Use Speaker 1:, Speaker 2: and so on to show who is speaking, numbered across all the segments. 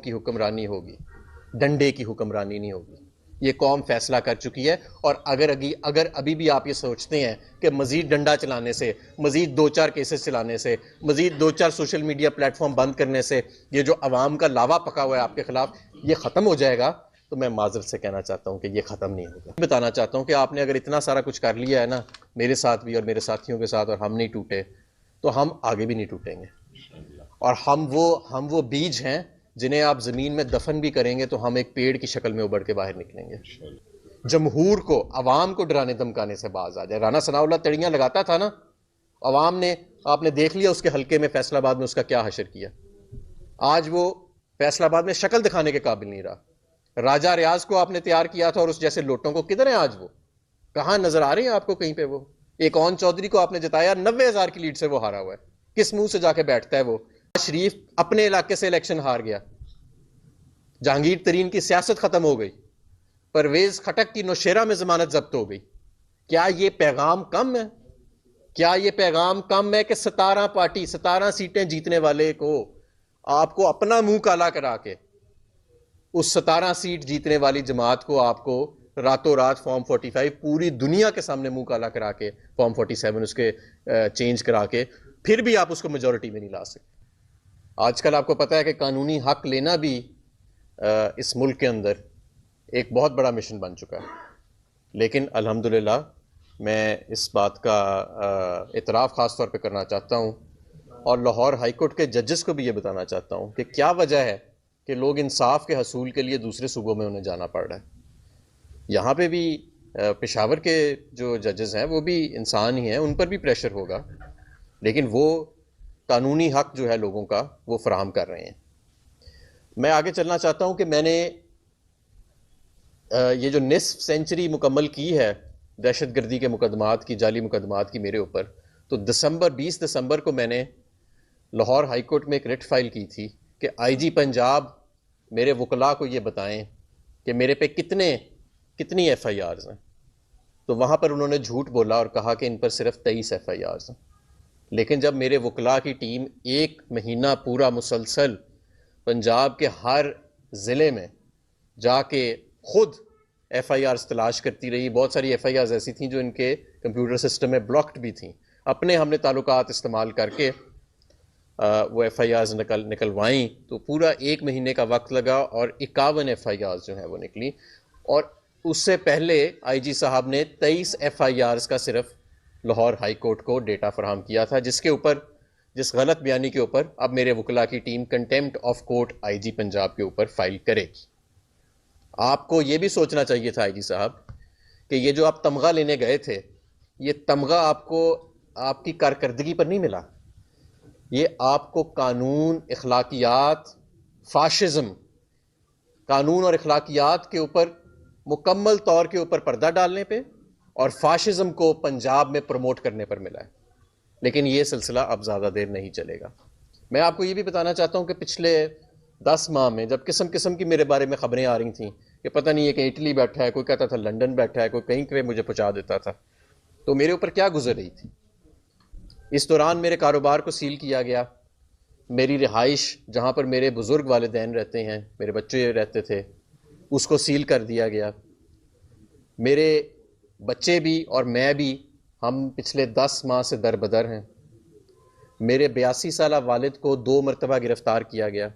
Speaker 1: کی حکمرانی ہوگی، ڈنڈے کی حکمرانی نہیں ہوگی. یہ قوم فیصلہ کر چکی ہے. اور اگر ابھی بھی آپ یہ سوچتے ہیں کہ مزید ڈنڈا چلانے سے، مزید 2-4 کیسز چلانے سے، مزید 2-4 سوشل میڈیا پلیٹ فارم بند کرنے سے یہ جو عوام کا لاوا پکا ہوا ہے آپ کے خلاف یہ ختم ہو جائے گا، تو میں معذرت سے کہنا چاہتا ہوں کہ یہ ختم نہیں ہوگا. بتانا چاہتا ہوں کہ آپ نے اگر اتنا سارا کچھ کر لیا ہے نا میرے ساتھ بھی اور میرے ساتھیوں کے ساتھ، اور ہم نہیں ٹوٹے، تو ہم آگے بھی نہیں ٹوٹیں گے. اور ہم وہ بیج ہیں جنہیں آپ زمین میں دفن بھی کریں گے تو ہم ایک پیڑ کی شکل میں ابھر کے باہر نکلیں گے. جمہور کو، عوام کو ڈرانے دھمکانے سے باز آ جائے. رانا ثناء اللہ تڑیاں لگاتا تھا نا، عوام نے، آپ نے دیکھ لیا اس کے حلقے میں فیصل آباد میں اس کا کیا حشر کیا. آج وہ فیصل آباد میں شکل دکھانے کے قابل نہیں رہا. راجہ ریاض کو آپ نے تیار کیا تھا اور اس جیسے لوٹوں کو کدھر ہیں آج؟ وہ کہاں نظر آ رہے ہیں آپ کو کہیں پہ؟ وہ ایک اون چودھری کو آپ نے جتایا، 90,000 کی لیڈ سے وہ ہارا ہوا ہے. کس منہ سے جا کے بیٹھتا ہے وہ؟ شریف اپنے علاقے سے الیکشن ہار گیا. جہانگیر ترین کی سیاست ختم ہو گئی. پرویز خٹک کی نوشیرہ میں ضمانت ضبط ہو گئی. کیا یہ پیغام کم ہے؟ کیا یہ پیغام کم ہے کہ 17 سیٹیں جیتنے والے کو آپ کو اپنا منہ کالا کرا کے، اس 17 سیٹ جیتنے والی جماعت کو آپ کو راتوں رات فارم 45 پوری دنیا کے سامنے منہ کالا کرا کے، فارم 47 اس کے چینج کرا کے، پھر بھی آپ اس کو میجورٹی میں نہیں لا سکتے. آج کل آپ کو پتہ ہے کہ قانونی حق لینا بھی اس ملک کے اندر ایک بہت بڑا مشن بن چکا ہے. لیکن الحمدللہ میں اس بات کا اعتراف خاص طور پہ کرنا چاہتا ہوں، اور لاہور ہائی کورٹ کے ججز کو بھی یہ بتانا چاہتا ہوں کہ کیا وجہ ہے کہ لوگ انصاف کے حصول کے لیے دوسرے صوبوں میں انہیں جانا پڑ رہا ہے. یہاں پہ بھی پشاور کے جو ججز ہیں وہ بھی انسان ہی ہیں، ان پر بھی پریشر ہوگا، لیکن وہ قانونی حق جو ہے لوگوں کا وہ فراہم کر رہے ہیں. میں آگے چلنا چاہتا ہوں کہ میں نے یہ جو نصف سینچری مکمل کی ہے دہشت گردی کے مقدمات کی، جعلی مقدمات کی میرے اوپر، تو 20 دسمبر کو میں نے لاہور ہائی کورٹ میں ایک رٹ فائل کی تھی کہ آئی جی پنجاب میرے وکلاء کو یہ بتائیں کہ میرے پہ کتنی ایف آئی آرز ہیں. تو وہاں پر انہوں نے جھوٹ بولا اور کہا کہ ان پر صرف 23 ایف آئی آرز ہیں. لیکن جب میرے وکلاء کی ٹیم 1 مہینہ پورا مسلسل پنجاب کے ہر ضلع میں جا کے خود ایف آئی آرز تلاش کرتی رہی، بہت ساری ایف آئی آرز ایسی تھیں جو ان کے کمپیوٹر سسٹم میں بلاکڈ بھی تھیں، اپنے ہم نے تعلقات استعمال کر کے وہ ایف آئی آرز نکلوائیں، تو پورا 1 مہینے کا وقت لگا اور 51 ایف آئی آرز جو ہیں وہ نکلی. اور اس سے پہلے آئی جی صاحب نے 23 ایف آئی آرز کا صرف لاہور ہائی کورٹ کو ڈیٹا فراہم کیا تھا، جس غلط بیانی کے اوپر اب میرے وکلاء کی ٹیم کنٹیمپٹ آف کورٹ آئی جی پنجاب کے اوپر فائل کرے گی. آپ کو یہ بھی سوچنا چاہیے تھا آئی جی صاحب کہ یہ جو آپ تمغہ لینے گئے تھے، یہ تمغہ آپ کو آپ کی کارکردگی پر نہیں ملا، یہ آپ کو قانون، اخلاقیات، فاشزم، قانون اور اخلاقیات کے اوپر مکمل طور کے اوپر پردہ ڈالنے پہ اور فاشزم کو پنجاب میں پروموٹ کرنے پر ملا ہے. لیکن یہ سلسلہ اب زیادہ دیر نہیں چلے گا. میں آپ کو یہ بھی بتانا چاہتا ہوں کہ پچھلے 10 ماہ میں جب قسم کی میرے بارے میں خبریں آ رہی تھیں کہ پتہ نہیں ہے کہ اٹلی بیٹھا ہے، کوئی کہتا تھا لنڈن بیٹھا ہے، کوئی کہیں پہ مجھے پہنچا دیتا تھا، تو میرے اوپر کیا گزر رہی تھی. اس دوران میرے کاروبار کو سیل کیا گیا، میری رہائش جہاں پر میرے بزرگ والدین رہتے ہیں، میرے بچے رہتے تھے، اس کو سیل کر دیا گیا. میرے بچے بھی اور میں بھی ہم پچھلے 10 ماہ سے در بدر ہیں. میرے 82 سالہ والد کو 2 مرتبہ گرفتار کیا گیا.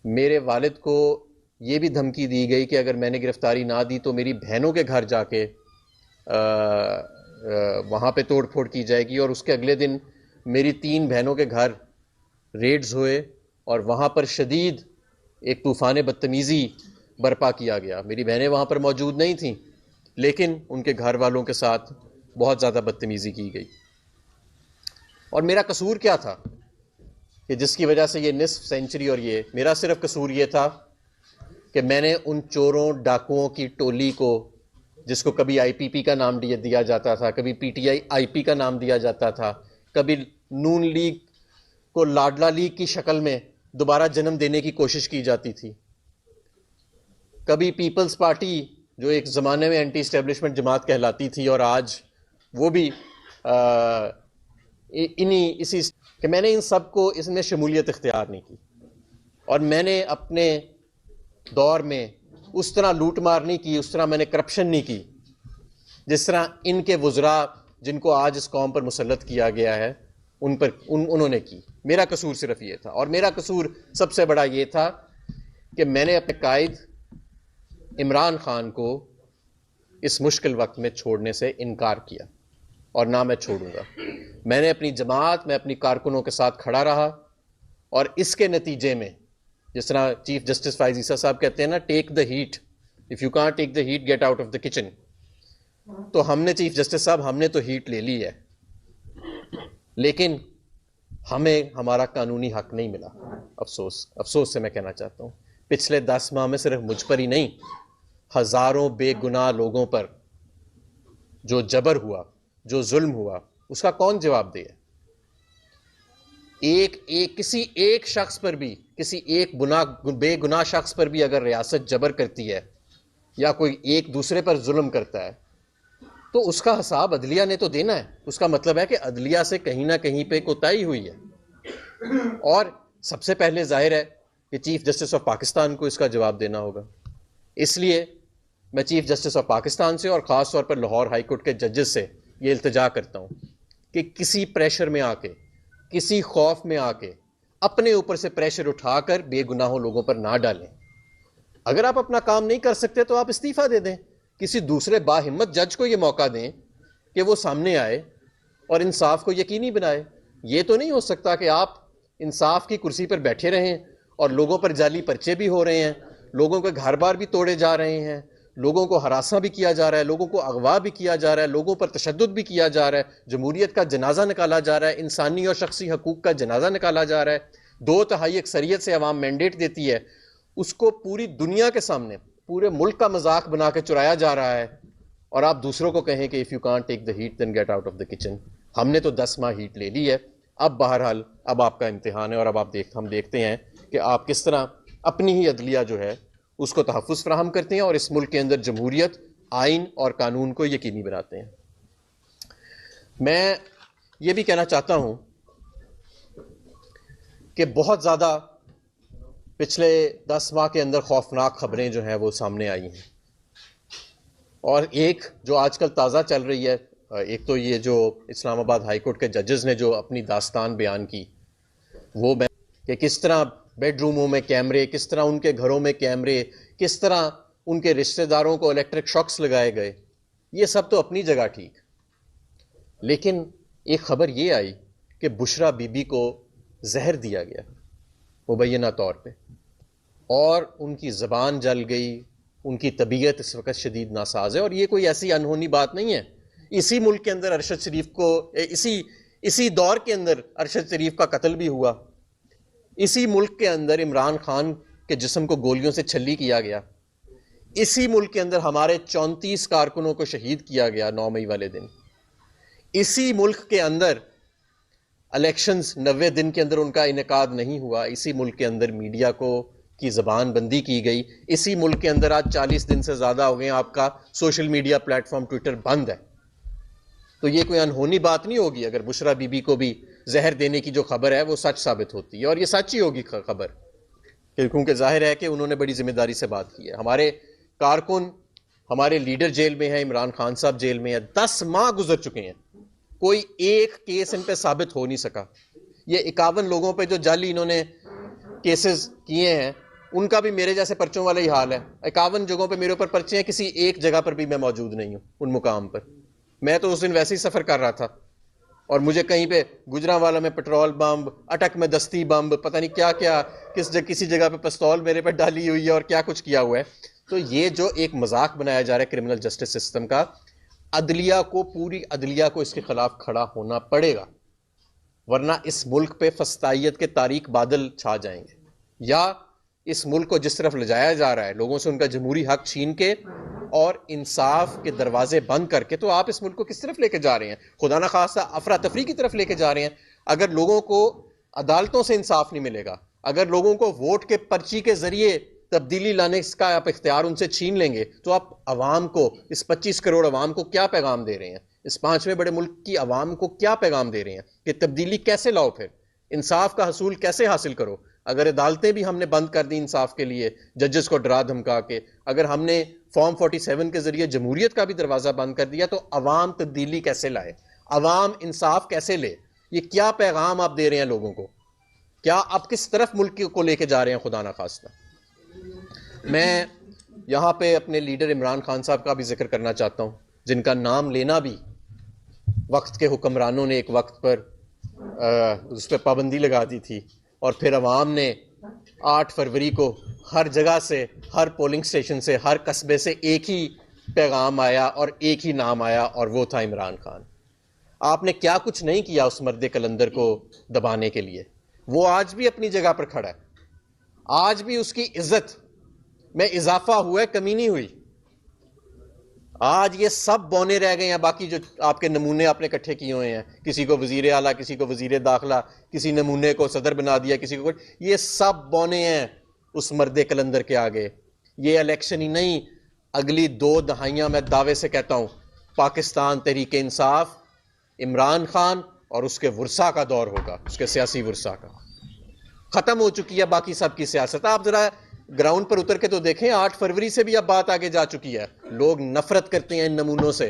Speaker 1: میرے والد کو یہ بھی دھمکی دی گئی کہ اگر میں نے گرفتاری نہ دی تو میری بہنوں کے گھر جا کے وہاں پہ توڑ پھوڑ کی جائے گی. اور اس کے اگلے دن میری 3 بہنوں کے گھر ریڈز ہوئے اور وہاں پر شدید ایک طوفان بدتمیزی برپا کیا گیا. میری بہنیں وہاں پر موجود نہیں تھیں، لیکن ان کے گھر والوں کے ساتھ بہت زیادہ بدتمیزی کی گئی. اور میرا قصور کیا تھا کہ جس کی وجہ سے یہ نصف سینچری، اور یہ میرا صرف قصور یہ تھا کہ میں نے ان چوروں ڈاکوؤں کی ٹولی کو، جس کو کبھی آئی پی پی کا نام دیا جاتا تھا، کبھی پی ٹی آئی پی کا نام دیا جاتا تھا، کبھی نون لیگ کو لاڈلا لیگ کی شکل میں دوبارہ جنم دینے کی کوشش کی جاتی تھی، کبھی پیپلز پارٹی جو ایک زمانے میں اینٹی اسٹیبلشمنٹ جماعت کہلاتی تھی اور آج وہ بھی اسی کہ میں نے ان سب کو اس میں شمولیت اختیار نہیں کی. اور میں نے اپنے دور میں اس طرح لوٹ مار نہیں کی، اس طرح میں نے کرپشن نہیں کی جس طرح ان کے وزراء جن کو آج اس قوم پر مسلط کیا گیا ہے انہوں نے کی. میرا قصور صرف یہ تھا، اور میرا قصور سب سے بڑا یہ تھا کہ میں نے اپنے قائد عمران خان کو اس مشکل وقت میں چھوڑنے سے انکار کیا، اور نہ میں چھوڑوں گا. میں نے اپنی جماعت میں اپنی کارکنوں کے ساتھ کھڑا رہا، اور اس کے نتیجے میں جس طرح چیف جسٹس فائز عیسیٰ صاحب کہتے ہیں نا، take the heat, if you can't take the heat get out of the kitchen. تو ہم نے چیف جسٹس صاحب ہم نے تو ہیٹ لے لی ہے، لیکن ہمیں ہمارا قانونی حق نہیں ملا. افسوس سے میں کہنا چاہتا ہوں پچھلے 10 ماہ میں صرف مجھ پر ہی نہیں، ہزاروں بے گناہ لوگوں پر جو جبر ہوا، جو ظلم ہوا، اس کا کون جواب دے؟ کسی ایک شخص پر بھی، کسی ایک بے گناہ شخص پر بھی اگر ریاست جبر کرتی ہے یا کوئی ایک دوسرے پر ظلم کرتا ہے تو اس کا حساب عدلیہ نے تو دینا ہے. اس کا مطلب ہے کہ عدلیہ سے کہیں نہ کہیں پہ کوتاہی ہوئی ہے، اور سب سے پہلے ظاہر ہے کہ چیف جسٹس آف پاکستان کو اس کا جواب دینا ہوگا. اس لیے میں چیف جسٹس آف پاکستان سے اور خاص طور پر لاہور ہائی کورٹ کے ججز سے یہ التجا کرتا ہوں کہ کسی پریشر میں آ کے، کسی خوف میں آ کے اپنے اوپر سے پریشر اٹھا کر بے گناہوں لوگوں پر نہ ڈالیں. اگر آپ اپنا کام نہیں کر سکتے تو آپ استعفیٰ دے دیں، کسی دوسرے باہمت جج کو یہ موقع دیں کہ وہ سامنے آئے اور انصاف کو یقینی بنائے. یہ تو نہیں ہو سکتا کہ آپ انصاف کی کرسی پر بیٹھے رہیں اور لوگوں پر جعلی پرچے بھی ہو رہے ہیں، لوگوں کے گھر بار بھی توڑے جا رہے ہیں، لوگوں کو ہراساں بھی کیا جا رہا ہے، لوگوں کو اغوا بھی کیا جا رہا ہے، لوگوں پر تشدد بھی کیا جا رہا ہے، جمہوریت کا جنازہ نکالا جا رہا ہے، انسانی اور شخصی حقوق کا جنازہ نکالا جا رہا ہے. 2/3 اکثریت سے عوام مینڈیٹ دیتی ہے، اس کو پوری دنیا کے سامنے پورے ملک کا مذاق بنا کے چرایا جا رہا ہے، اور آپ دوسروں کو کہیں کہ if you can't take the heat then get out of the kitchen. ہم نے تو 10 ماہ ہیٹ لے لی ہے. اب بہرحال اب آپ کا امتحان ہے، اور اب ہم دیکھتے ہیں کہ آپ کس طرح اپنی ہی عدلیہ جو ہے اس کو تحفظ فراہم کرتے ہیں اور اس ملک کے اندر جمہوریت، آئین اور قانون کو یقینی بناتے ہیں. میں یہ بھی کہنا چاہتا ہوں کہ بہت زیادہ پچھلے 10 ماہ کے اندر خوفناک خبریں جو ہیں وہ سامنے آئی ہیں، اور ایک جو آج کل تازہ چل رہی ہے، ایک تو یہ جو اسلام آباد ہائی کورٹ کے ججز نے جو اپنی داستان بیان کی، وہ میں کہ کس طرح بیڈ روموں میں کیمرے، کس طرح ان کے گھروں میں کیمرے، کس طرح ان کے رشتہ داروں کو الیکٹرک شاکس لگائے گئے. یہ سب تو اپنی جگہ ٹھیک، لیکن ایک خبر یہ آئی کہ بشرا بی بی کو زہر دیا گیا مبینہ طور پہ، اور ان کی زبان جل گئی، ان کی طبیعت اس وقت شدید ناساز ہے. اور یہ کوئی ایسی انہونی بات نہیں ہے. اسی ملک کے اندر ارشد شریف کو اسی دور کے اندر ارشد شریف کا قتل بھی ہوا. اسی ملک کے اندر عمران خان کے جسم کو گولیوں سے چھلی کیا گیا. اسی ملک کے اندر ہمارے 34 کارکنوں کو شہید کیا گیا 9 مئی والے دن. اسی ملک کے اندر الیکشنز 90 دن کے اندر ان کا انعقاد نہیں ہوا. اسی ملک کے اندر میڈیا کی زبان بندی کی گئی. اسی ملک کے اندر آج 40 دن سے زیادہ ہو گئے آپ کا social media platform Twitter بند ہے. تو یہ کوئی انہونی بات نہیں ہوگی اگر بشرا بی بی کو بھی زہر دینے کی جو خبر ہے وہ سچ ثابت ہوتی ہے، اور یہ سچ ہی ہوگی خبر، کیونکہ ظاہر ہے کہ انہوں نے بڑی ذمہ داری سے بات کی ہے. ہمارے کارکن، ہمارے لیڈر جیل میں ہیں، عمران خان صاحب جیل میں ہیں. 10 ماہ گزر چکے ہیں، کوئی ایک کیس ان پہ ثابت ہو نہیں سکا. یہ 51 لوگوں پہ جو جعلی انہوں نے کیسز کیے ہیں ان کا بھی میرے جیسے پرچوں والا ہی حال ہے. 51 جگہوں پہ میرے اوپر پرچے ہیں، کسی ایک جگہ پر بھی میں موجود نہیں ہوں ان مقام پر. میں تو اس دن ویسے ہی سفر کر رہا تھا، اور مجھے کہیں پہ گجرانوالا میں پٹرول بمب، اٹک میں دستی بمب، پتہ نہیں کیا کیا، کسی جگہ پہ پستول میرے پہ ڈالی ہوئی ہے اور کیا کچھ کیا ہوا ہے. تو یہ جو ایک مذاق بنایا جا رہا ہے کرمنل جسٹس سسٹم کا، عدلیہ کو، پوری عدلیہ کو اس کے خلاف کھڑا ہونا پڑے گا، ورنہ اس ملک پہ فسطائیت کے تاریک بادل چھا جائیں گے. یا اس ملک کو جس طرف لے جایا جا رہا ہے لوگوں سے ان کا جمہوری حق چھین کے اور انصاف کے دروازے بند کر کے، تو آپ اس ملک کو کس طرف لے کے جا رہے ہیں؟ خدا نخواستہ افراتفری کی طرف لے کے جا رہے ہیں. اگر لوگوں کو عدالتوں سے انصاف نہیں ملے گا، اگر لوگوں کو ووٹ کے پرچی کے ذریعے تبدیلی لانے کا آپ اختیار ان سے چھین لیں گے، تو آپ عوام کو، اس 25 کروڑ عوام کو کیا پیغام دے رہے ہیں؟ اس 5ویں بڑے ملک کی عوام کو کیا پیغام دے رہے ہیں کہ تبدیلی کیسے لاؤ، پھر انصاف کا حصول کیسے حاصل کرو اگر عدالتیں بھی ہم نے بند کر دی انصاف کے لیے ججز کو ڈرا دھمکا کے، اگر ہم نے فارم 47 کے ذریعے جمہوریت کا بھی دروازہ بند کر دیا، تو عوام تبدیلی کیسے لائے؟ عوام انصاف کیسے لے؟ یہ کیا پیغام آپ دے رہے ہیں لوگوں کو؟ کیا آپ کس طرف ملک کو لے کے جا رہے ہیں خدا نخواستہ؟ میں یہاں پہ اپنے لیڈر عمران خان صاحب کا بھی ذکر کرنا چاہتا ہوں، جن کا نام لینا بھی وقت کے حکمرانوں نے ایک وقت پر اس پہ پابندی لگا دی تھی، اور پھر عوام نے 8 فروری کو ہر جگہ سے، ہر پولنگ سٹیشن سے، ہر قصبے سے ایک ہی پیغام آیا اور ایک ہی نام آیا، اور وہ تھا عمران خان۔ آپ نے کیا کچھ نہیں کیا اس مرد کلندر کو دبانے کے لیے؟ وہ آج بھی اپنی جگہ پر کھڑا ہے، آج بھی اس کی عزت میں اضافہ ہوا ہے، کمی نہیں ہوئی۔ آج یہ سب بونے رہ گئے ہیں، باقی جو آپ کے نمونے آپ نے اکٹھے کیے ہوئے ہیں، کسی کو وزیر اعلیٰ، کسی کو وزیر داخلہ، کسی نمونے کو صدر بنا دیا، کسی کو، یہ سب بونے ہیں اس مرد کلندر کے آگے۔ یہ الیکشن ہی نہیں، اگلی 2 دہائیاں میں دعوے سے کہتا ہوں، پاکستان تحریک انصاف، عمران خان اور اس کے ورثاء کا دور ہوگا، اس کے سیاسی ورثاء کا۔ ختم ہو چکی ہے باقی سب کی سیاست۔ آپ ذرا گراؤنڈ پر اتر کے تو دیکھیں، 8 فروری سے بھی اب بات آگے جا چکی ہے۔ لوگ نفرت کرتے ہیں ان نمونوں سے،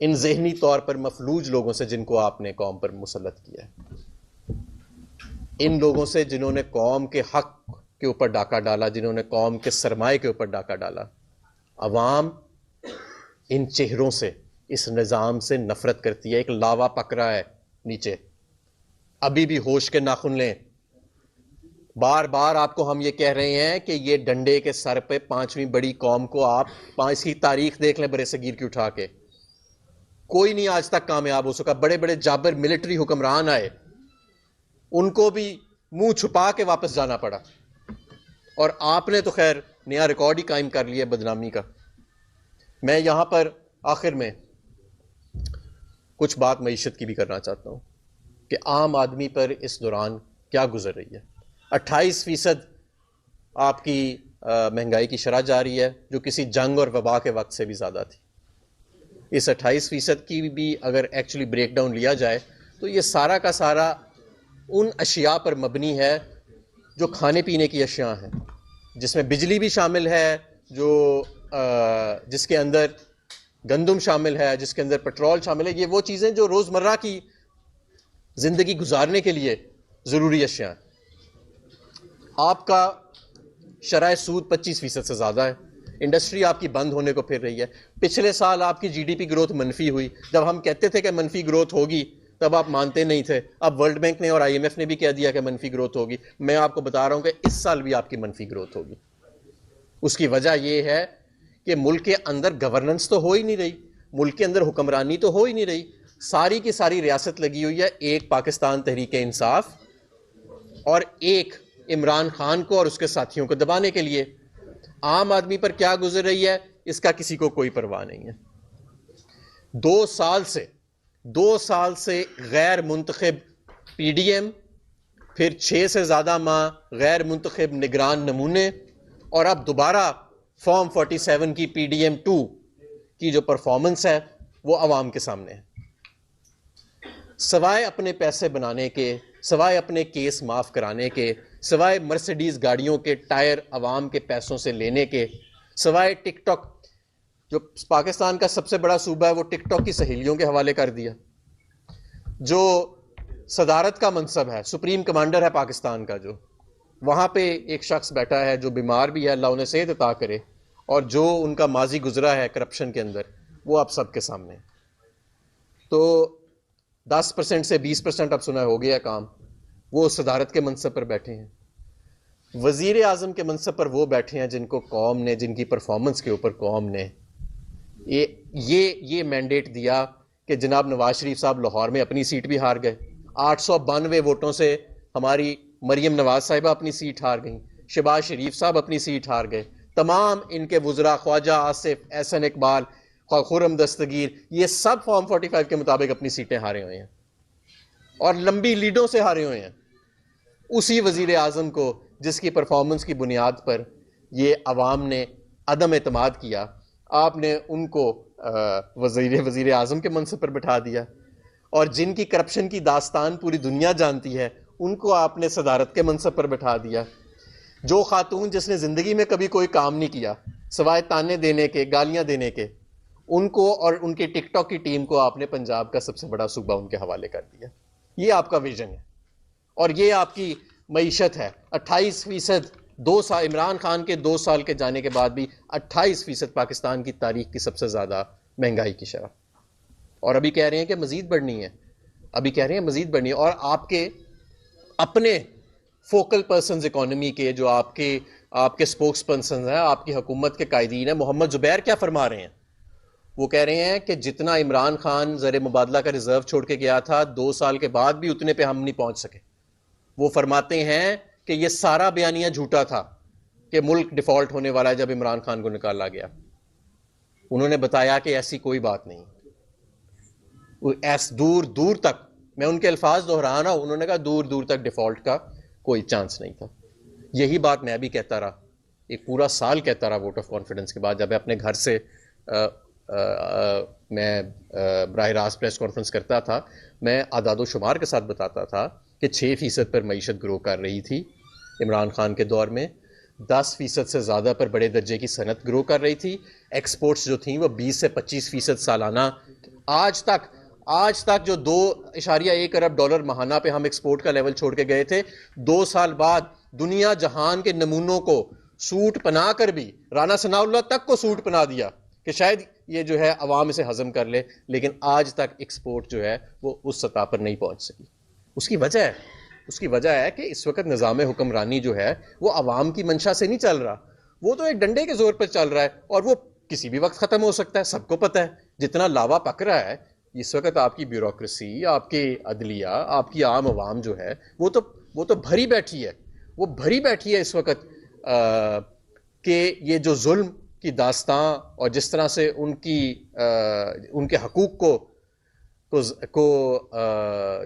Speaker 1: ان ذہنی طور پر مفلوج لوگوں سے جن کو آپ نے قوم پر مسلط کیا ہے، ان لوگوں سے جنہوں نے قوم کے حق کے اوپر ڈاکہ ڈالا، جنہوں نے قوم کے سرمایے کے اوپر ڈاکہ ڈالا۔ عوام ان چہروں سے، اس نظام سے نفرت کرتی ہے۔ ایک لاوا پک رہا ہے نیچے، ابھی بھی ہوش کے ناخن لیں۔ بار بار آپ کو ہم یہ کہہ رہے ہیں کہ یہ ڈنڈے کے سر پہ 5ویں بڑی قوم کو، آپ 5 کی تاریخ دیکھ لیں برِ صغیر کی اٹھا کے، کوئی نہیں آج تک کامیاب ہو سکا۔ بڑے بڑے جابر ملٹری حکمران آئے، ان کو بھی منہ چھپا کے واپس جانا پڑا، اور آپ نے تو خیر نیا ریکارڈ ہی قائم کر لیا بدنامی کا۔ میں یہاں پر آخر میں کچھ بات معیشت کی بھی کرنا چاہتا ہوں کہ عام آدمی پر اس دوران کیا گزر رہی ہے۔ 28% آپ کی مہنگائی کی شرح جاری ہے، جو کسی جنگ اور وبا کے وقت سے بھی زیادہ تھی۔ اس 28% کی بھی اگر ایکچولی بریک ڈاؤن لیا جائے تو یہ سارا کا سارا ان اشیاء پر مبنی ہے جو کھانے پینے کی اشیاء ہیں، جس میں بجلی بھی شامل ہے، جس کے اندر گندم شامل ہے، جس کے اندر پیٹرول شامل ہے۔ یہ وہ چیزیں جو روزمرہ کی زندگی گزارنے کے لیے ضروری اشیاء ہیں۔ آپ کا شرح سود 25% سے زیادہ ہے، انڈسٹری آپ کی بند ہونے کو پھر رہی ہے۔ پچھلے سال آپ کی GDP گروتھ منفی ہوئی، جب ہم کہتے تھے کہ منفی گروتھ ہوگی تب آپ مانتے نہیں تھے۔ اب ورلڈ بینک نے اور IMF نے بھی کہہ دیا کہ منفی گروتھ ہوگی۔ میں آپ کو بتا رہا ہوں کہ اس سال بھی آپ کی منفی گروتھ ہوگی۔ اس کی وجہ یہ ہے کہ ملک کے اندر گورننس تو ہو ہی نہیں رہی، ملک کے اندر حکمرانی تو ہو ہی نہیں رہی۔ ساری کی ساری ریاست لگی ہوئی ہے ایک پاکستان تحریک انصاف اور ایک عمران خان کو اور اس کے ساتھیوں کو دبانے کے لیے۔ عام آدمی پر کیا گزر رہی ہے اس کا کسی کو کوئی پرواہ نہیں ہے۔ 2 سال سے غیر منتخب PDM، پھر 6 سے زیادہ ماہ غیر منتخب نگران نمونے، اور اب دوبارہ فارم 47 کی PDM 2 کی جو پرفارمنس ہے وہ عوام کے سامنے ہے۔ سوائے اپنے پیسے بنانے کے، سوائے اپنے کیس معاف کرانے کے، سوائے مرسیڈیز گاڑیوں کے ٹائر عوام کے پیسوں سے لینے کے، سوائے ٹک ٹاک، جو پاکستان کا سب سے بڑا صوبہ ہے وہ ٹک ٹاک کی سہیلیوں کے حوالے کر دیا، جو صدارت کا منصب ہے، سپریم کمانڈر ہے پاکستان کا، جو وہاں پہ ایک شخص بیٹھا ہے جو بیمار بھی ہے، اللہ انہیں صحت عطا کرے، اور جو ان کا ماضی گزرا ہے کرپشن کے اندر، وہ اب سب کے سامنے۔ تو 10% سے 20% اب سنا ہو گیا کام، وہ صدارت کے منصب پر بیٹھے ہیں۔ وزیر اعظم کے منصب پر وہ بیٹھے ہیں جن کو قوم نے، جن کی پرفارمنس کے اوپر قوم نے یہ مینڈیٹ دیا کہ جناب نواز شریف صاحب لاہور میں اپنی سیٹ بھی ہار گئے، 892 ووٹوں سے ہماری مریم نواز صاحبہ اپنی سیٹ ہار گئیں، شہباز شریف صاحب اپنی سیٹ ہار گئے، تمام ان کے وزراء، خواجہ آصف، احسن اقبال، خرم دستگیر، یہ سب فارم 45 کے مطابق اپنی سیٹیں ہارے ہوئے ہیں اور لمبی لیڈوں سے ہارے ہوئے ہیں۔ اسی وزیر اعظم کو جس کی پرفارمنس کی بنیاد پر یہ عوام نے عدم اعتماد کیا، آپ نے ان کو وزیر اعظم کے منصب پر بٹھا دیا، اور جن کی کرپشن کی داستان پوری دنیا جانتی ہے ان کو آپ نے صدارت کے منصب پر بٹھا دیا. جو خاتون جس نے زندگی میں کبھی کوئی کام نہیں کیا سوائے تانے دینے کے، گالیاں دینے کے، ان کو اور ان کی ٹک ٹاک کی ٹیم کو آپ نے پنجاب کا سب سے بڑا صوبہ ان کے حوالے کر دیا. یہ آپ کا ویژن ہے اور یہ آپ کی معیشت ہے. 28% 2 سال عمران خان کے 2 سال کے جانے کے بعد بھی 28% پاکستان کی تاریخ کی سب سے زیادہ مہنگائی کی شرح. اور ابھی کہہ رہے ہیں کہ مزید بڑھنی ہے، ابھی کہہ رہے ہیں مزید بڑھنی ہے. اور آپ کے اپنے فوکل پرسنز اکانومی کے جو آپ کے سپوکس پرسنز ہیں، آپ کی حکومت کے قائدین ہیں، محمد زبیر کیا فرما رہے ہیں؟ وہ کہہ رہے ہیں کہ جتنا عمران خان زر مبادلہ کا ریزرو چھوڑ کے گیا تھا 2 سال کے بعد بھی اتنے پہ ہم نہیں پہنچ سکے. وہ فرماتے ہیں کہ یہ سارا بیانیہ جھوٹا تھا کہ ملک ڈیفالٹ ہونے والا ہے جب عمران خان کو نکالا گیا. انہوں نے بتایا کہ ایسی کوئی بات نہیں. دور دور تک، میں ان کے الفاظ دہرا رہا ہوں، انہوں نے کہا دور دور تک ڈیفالٹ کا کوئی چانس نہیں تھا. یہی بات میں بھی کہتا رہا، ایک پورا سال کہتا رہا ووٹ آف کانفیڈنس کے بعد. جب میں اپنے گھر سے میں براہ راست پریس کانفرنس کرتا تھا، میں اعداد و شمار کے ساتھ بتاتا تھا کہ 6% پر معیشت گرو کر رہی تھی عمران خان کے دور میں، 10% سے زیادہ پر بڑے درجے کی صنعت گرو کر رہی تھی، ایکسپورٹس جو تھیں وہ 20 سے 25% سالانہ. آج تک جو $2.1 ارب ماہانہ پہ ہم ایکسپورٹ کا لیول چھوڑ کے گئے تھے، 2 سال بعد دنیا جہان کے نمونوں کو سوٹ پنا کر بھی رانا ثناء اللہ تک کو سوٹ پنا دیا کہ شاید یہ جو ہے عوام اسے ہضم کر لے، لیکن آج تک ایکسپورٹ جو ہے وہ اس سطح پر نہیں پہنچ سکی. اس کی وجہ ہے کہ اس وقت نظام حکمرانی جو ہے وہ عوام کی منشا سے نہیں چل رہا، وہ تو ایک ڈنڈے کے زور پر چل رہا ہے اور وہ کسی بھی وقت ختم ہو سکتا ہے. سب کو پتہ ہے جتنا لاوا پک رہا ہے اس وقت آپ کی بیوروکریسی، آپ کی عدلیہ، آپ کی عام عوام جو ہے وہ تو بھری بیٹھی ہے. وہ بھری بیٹھی ہے اس وقت کہ یہ جو ظلم کی داستاں اور جس طرح سے ان کے حقوق کو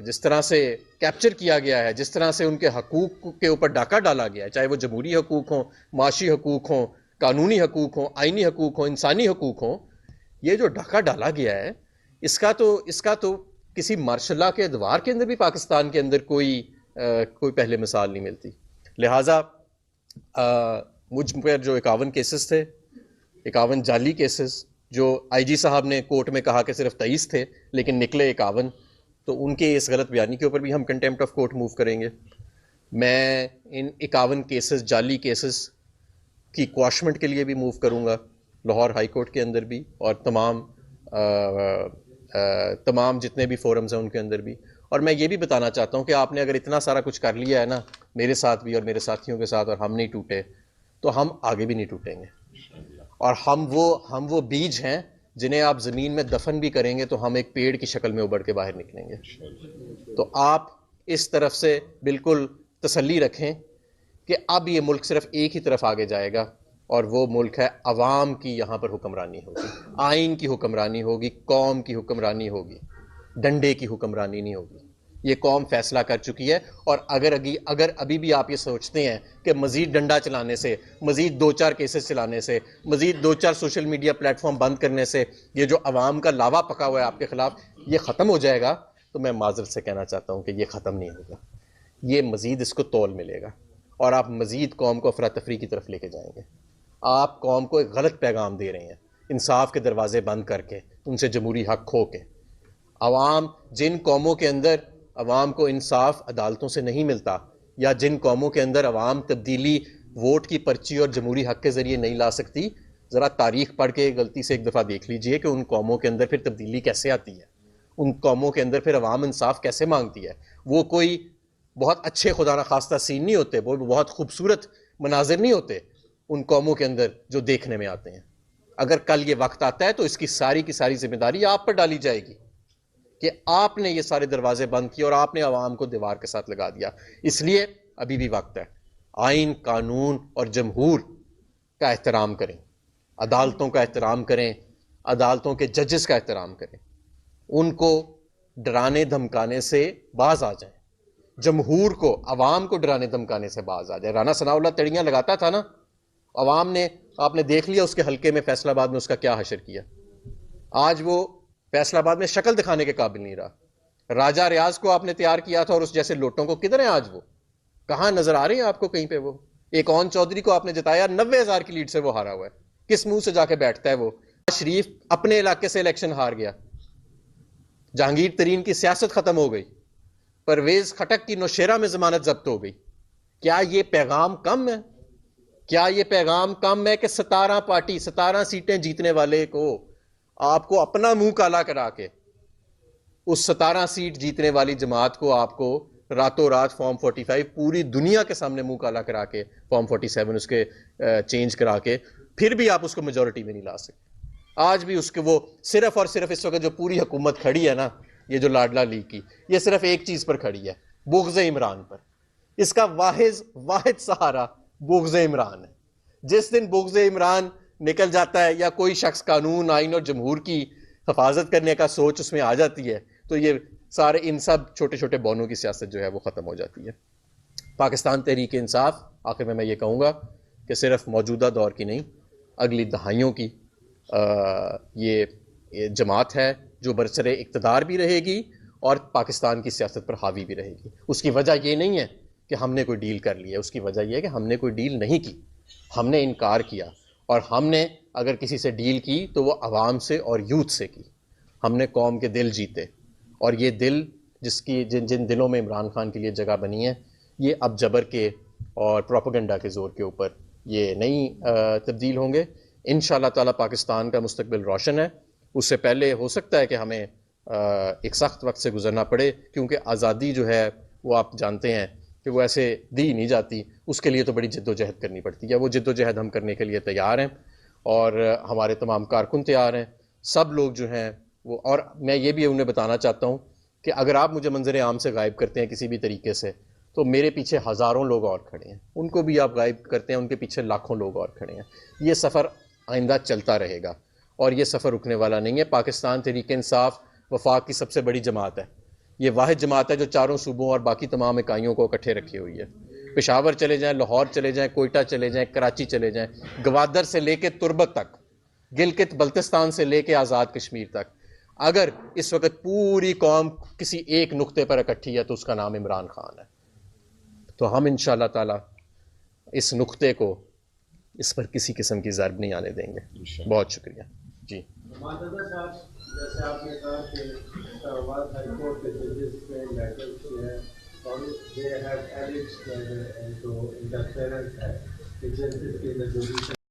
Speaker 1: جس طرح سے کیپچر کیا گیا ہے، جس طرح سے ان کے حقوق کے اوپر ڈاکہ ڈالا گیا ہے، چاہے وہ جمہوری حقوق ہوں، معاشی حقوق ہوں، قانونی حقوق ہوں، آئینی حقوق ہوں، انسانی حقوق ہوں، یہ جو ڈاکہ ڈالا گیا ہے اس کا تو کسی مارشل لا کے ادوار کے اندر بھی پاکستان کے اندر کوئی پہلے مثال نہیں ملتی. لہٰذا مجھ پر جو 51 کیسز تھے، 51 جعلی کیسز، جو آئی جی صاحب نے کورٹ میں کہا کہ صرف 23 تھے لیکن نکلے 51، تو ان کے اس غلط بیانی کے اوپر بھی ہم کنٹیمپٹ آف کورٹ موو کریں گے. میں ان 51 کیسز جعلی کیسز کی کواشمنٹ کے لیے بھی موو کروں گا لاہور ہائی کورٹ کے اندر بھی، اور تمام جتنے بھی فورمز ہیں ان کے اندر بھی. اور میں یہ بھی بتانا چاہتا ہوں کہ آپ نے اگر اتنا سارا کچھ کر لیا ہے نا میرے ساتھ بھی اور میرے ساتھیوں کے ساتھ، اور ہم نہیں ٹوٹے، تو ہم آگے بھی نہیں ٹوٹیں گے. اور ہم وہ بیج ہیں جنہیں آپ زمین میں دفن بھی کریں گے تو ہم ایک پیڑ کی شکل میں ابھر کے باہر نکلیں گے. تو آپ اس طرف سے بالکل تسلی رکھیں کہ اب یہ ملک صرف ایک ہی طرف آگے جائے گا، اور وہ ملک ہے عوام کی. یہاں پر حکمرانی ہوگی، آئین کی حکمرانی ہوگی، قوم کی حکمرانی ہوگی، ڈنڈے کی حکمرانی نہیں ہوگی. یہ قوم فیصلہ کر چکی ہے. اور اگر ابھی بھی آپ یہ سوچتے ہیں کہ مزید ڈنڈا چلانے سے، مزید 2-4 کیسز چلانے سے، مزید 2-4 سوشل میڈیا پلیٹ فارم بند کرنے سے یہ جو عوام کا لاوا پکا ہوا ہے آپ کے خلاف یہ ختم ہو جائے گا، تو میں معذرت سے کہنا چاہتا ہوں کہ یہ ختم نہیں ہوگا. یہ مزید اس کو تول ملے گا اور آپ مزید قوم کو افراتفری کی طرف لے کے جائیں گے. آپ قوم کو ایک غلط پیغام دے رہے ہیں انصاف کے دروازے بند کر کے، ان سے جمہوری حق کھو کے. عوام، جن قوموں کے اندر عوام کو انصاف عدالتوں سے نہیں ملتا، یا جن قوموں کے اندر عوام تبدیلی ووٹ کی پرچی اور جمہوری حق کے ذریعے نہیں لا سکتی، ذرا تاریخ پڑھ کے غلطی سے ایک دفعہ دیکھ لیجئے کہ ان قوموں کے اندر پھر تبدیلی کیسے آتی ہے، ان قوموں کے اندر پھر عوام انصاف کیسے مانگتی ہے. وہ کوئی بہت اچھے خدا نخواستہ سین نہیں ہوتے، وہ بہت خوبصورت مناظر نہیں ہوتے ان قوموں کے اندر جو دیکھنے میں آتے ہیں. اگر کل یہ وقت آتا ہے تو اس کی ساری ذمہ داری آپ پر ڈالی جائے گی کہ آپ نے یہ سارے دروازے بند کیے اور آپ نے عوام کو دیوار کے ساتھ لگا دیا. اس لیے ابھی بھی وقت ہے. آئین، قانون اور جمہور کا احترام کریں، عدالتوں کا احترام کریں، عدالتوں کے ججز کا احترام کریں، ان کو ڈرانے دھمکانے سے باز آ جائیں. جمہور کو، عوام کو ڈرانے دھمکانے سے باز آ جائے. رانا ثناء اللہ تڑیاں لگاتا تھا نا، عوام نے، آپ نے دیکھ لیا اس کے حلقے میں فیصل آباد میں اس کا کیا حشر کیا. آج وہ فیصل آباد میں شکل دکھانے کے قابل نہیں رہا. راجہ ریاض کو آپ نے تیار کیا تھا اور اس جیسے لوٹوں کو کدھر ہیں آج؟ وہ کہاں نظر آ رہے ہیں آپ کو کہیں پہ؟ وہ ایک اون چودھری کو آپ نے جتایا 90,000 کی لیڈ سے وہ ہارا ہوا ہے. کس منہ سے جا کے بیٹھتا ہے وہ؟ شریف اپنے علاقے سے الیکشن ہار گیا. جہانگیر ترین کی سیاست ختم ہو گئی. پرویز خٹک کی نوشیرہ میں ضمانت ضبط ہو گئی. کیا یہ پیغام کم ہے؟ کیا یہ پیغام کم ہے کہ 17 پارٹی 17 سیٹیں جیتنے والے کو آپ کو اپنا منہ کالا کرا کے اس 17 سیٹ جیتنے والی جماعت کو آپ کو راتوں رات فارم 45 پوری دنیا کے سامنے منہ کالا کرا کے فارم 47 اس کے چینج کرا کے پھر بھی آپ اس کو میجورٹی میں نہیں لا سکتے؟ آج بھی اس کے وہ صرف اور صرف اس وقت جو پوری حکومت کھڑی ہے نا، یہ جو لاڈلا لیگ کی، یہ صرف ایک چیز پر کھڑی ہے، بغض عمران پر. اس کا واحد سہارا بغض عمران ہے. جس دن بغض عمران نکل جاتا ہے یا کوئی شخص قانون آئین اور جمہور کی حفاظت کرنے کا سوچ اس میں آ جاتی ہے تو یہ سارے ان سب چھوٹے چھوٹے بونوں کی سیاست جو ہے وہ ختم ہو جاتی ہے. پاکستان تحریک انصاف آخر میں یہ کہوں گا کہ صرف موجودہ دور کی نہیں، اگلی دہائیوں کی یہ جماعت ہے جو برسر اقتدار بھی رہے گی اور پاکستان کی سیاست پر حاوی بھی رہے گی. اس کی وجہ یہ نہیں ہے کہ ہم نے کوئی ڈیل کر لی ہے، اس کی وجہ یہ ہے کہ ہم نے کوئی ڈیل نہیں کی، ہم نے انکار کیا. اور ہم نے اگر کسی سے ڈیل کی تو وہ عوام سے اور یوتھ سے کی. ہم نے قوم کے دل جیتے، اور یہ دل جن دلوں میں عمران خان کے لیے جگہ بنی ہے، یہ اب جبر کے اور پروپیگنڈا کے زور کے اوپر یہ نہیں تبدیل ہوں گے. انشاءاللہ تعالی پاکستان کا مستقبل روشن ہے. اس سے پہلے ہو سکتا ہے کہ ہمیں ایک سخت وقت سے گزرنا پڑے، کیونکہ آزادی جو ہے وہ آپ جانتے ہیں کہ وہ ایسے دی نہیں جاتی. اس کے لیے تو بڑی جد و جہد کرنی پڑتی ہے. وہ جد و جہد ہم کرنے کے لیے تیار ہیں، اور ہمارے تمام کارکن تیار ہیں. سب لوگ جو ہیں وہ، اور میں یہ بھی انہیں بتانا چاہتا ہوں کہ اگر آپ مجھے منظر عام سے غائب کرتے ہیں کسی بھی طریقے سے، تو میرے پیچھے ہزاروں لوگ اور کھڑے ہیں. ان کو بھی آپ غائب کرتے ہیں، ان کے پیچھے لاکھوں لوگ اور کھڑے ہیں. یہ سفر آئندہ چلتا رہے گا اور یہ سفر رکنے والا نہیں ہے. پاکستان تحریک انصاف وفاق کی سب سے بڑی جماعت ہے. یہ واحد جماعت ہے جو چاروں صوبوں اور باقی تمام اکائیوں کو اکٹھے رکھی ہوئی ہے. پشاور چلے جائیں، لاہور چلے جائیں، کوئٹہ چلے جائیں، کراچی چلے جائیں، گوادر سے لے کے تربت تک، گلگت بلتستان سے لے کے آزاد کشمیر تک، اگر اس وقت پوری قوم کسی ایک نقطے پر اکٹھی ہے تو اس کا نام عمران خان ہے. تو ہم انشاءاللہ تعالی اس نقطے کو، اس پر کسی قسم کی ضرب نہیں آنے دیں گے. بہت شکریہ. جی
Speaker 2: جیسے آپ نے کہا کہ ہائی کورٹ کے ججز میں لیٹرز جو ہے اور دے ہیو ایڈڈ جو انٹرفیرنس ہے کہ جسٹس کی